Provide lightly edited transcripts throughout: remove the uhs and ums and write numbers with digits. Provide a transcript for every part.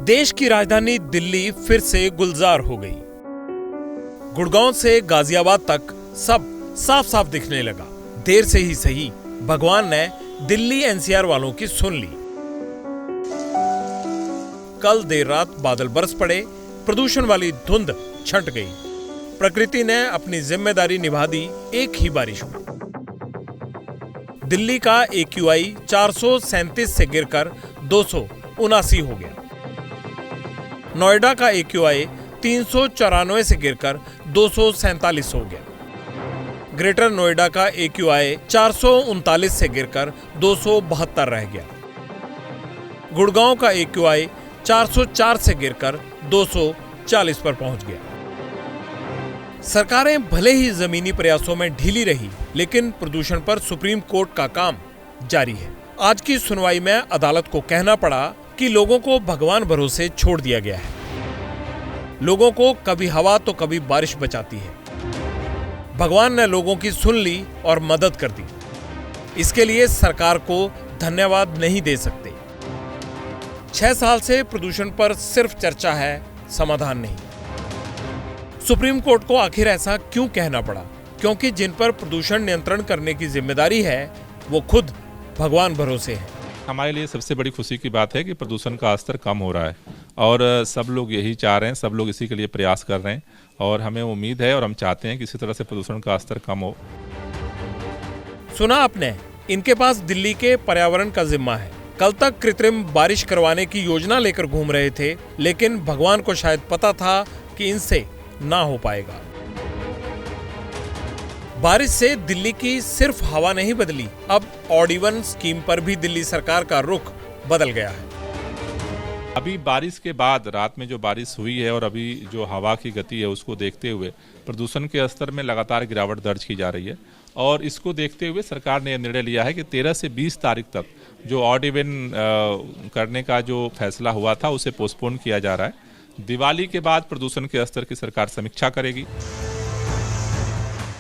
देश की राजधानी दिल्ली फिर से गुलजार हो गई। गुड़गांव से गाजियाबाद तक सब साफ साफ दिखने लगा। देर से ही सही, भगवान ने दिल्ली एनसीआर वालों की सुन ली। कल देर रात बादल बरस पड़े, प्रदूषण वाली धुंध छंट गई। प्रकृति ने अपनी जिम्मेदारी निभा दी एक ही बारिश में। दिल्ली का AQI 437 से गिरकर 279 हो गया। नोएडा का AQI 394 से गिरकर 247 हो गया। ग्रेटर नोएडा का AQI 439 से गिरकर 272 रह गया। गुड़गांव का AQI 404 से गिरकर 240 पर पहुंच गया। सरकारें भले ही जमीनी प्रयासों में ढीली रही, लेकिन प्रदूषण पर सुप्रीम कोर्ट का काम जारी है। आज की सुनवाई में अदालत को कहना पड़ा कि लोगों को भगवान भरोसे छोड़ दिया गया है। लोगों को कभी हवा तो कभी बारिश बचाती है। भगवान ने लोगों की सुन ली और मदद कर दी। इसके लिए सरकार को धन्यवाद नहीं दे सकते। 6 साल से प्रदूषण पर सिर्फ चर्चा है, समाधान नहीं। सुप्रीम कोर्ट को आखिर ऐसा क्यों कहना पड़ा? क्योंकि जिन पर प्रदूषण नियंत्रण करने की जिम्मेदारी है, वो खुद भगवान भरोसे हैं। हमारे लिए सबसे बड़ी खुशी की बात है कि प्रदूषण का स्तर कम हो रहा है और सब लोग यही चाह रहे हैं, सब लोग इसी के लिए प्रयास कर रहे हैं और हमें उम्मीद है और हम चाहते हैं कि इसी तरह से प्रदूषण का स्तर कम हो। सुना आपने, इनके पास दिल्ली के पर्यावरण का जिम्मा है। कल तक कृत्रिम बारिश करवाने की योजना लेकर घूम रहे थे, लेकिन भगवान को शायद पता था कि इनसे ना हो पाएगा। बारिश से दिल्ली की सिर्फ हवा नहीं बदली, अब ऑड इवन स्कीम पर भी दिल्ली सरकार का रुख बदल गया है। अभी बारिश के बाद रात में जो बारिश हुई है और अभी जो हवा की गति है, उसको देखते हुए प्रदूषण के स्तर में लगातार गिरावट दर्ज की जा रही है और इसको देखते हुए सरकार ने यह निर्णय लिया है कि 13 से 20 तारीख तक जो ऑड इवन करने का जो फैसला हुआ था, उसे पोस्टपोन किया जा रहा है। दिवाली के बाद प्रदूषण के स्तर की सरकार समीक्षा करेगी।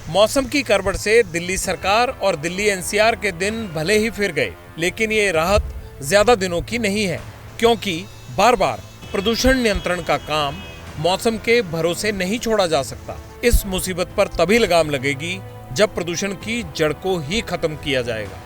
मौसम की करवट से दिल्ली सरकार और दिल्ली एनसीआर के दिन भले ही फिर गए, लेकिन ये राहत ज्यादा दिनों की नहीं है, क्योंकि बार बार प्रदूषण नियंत्रण का काम मौसम के भरोसे नहीं छोड़ा जा सकता। इस मुसीबत पर तभी लगाम लगेगी जब प्रदूषण की जड़ को ही खत्म किया जाएगा।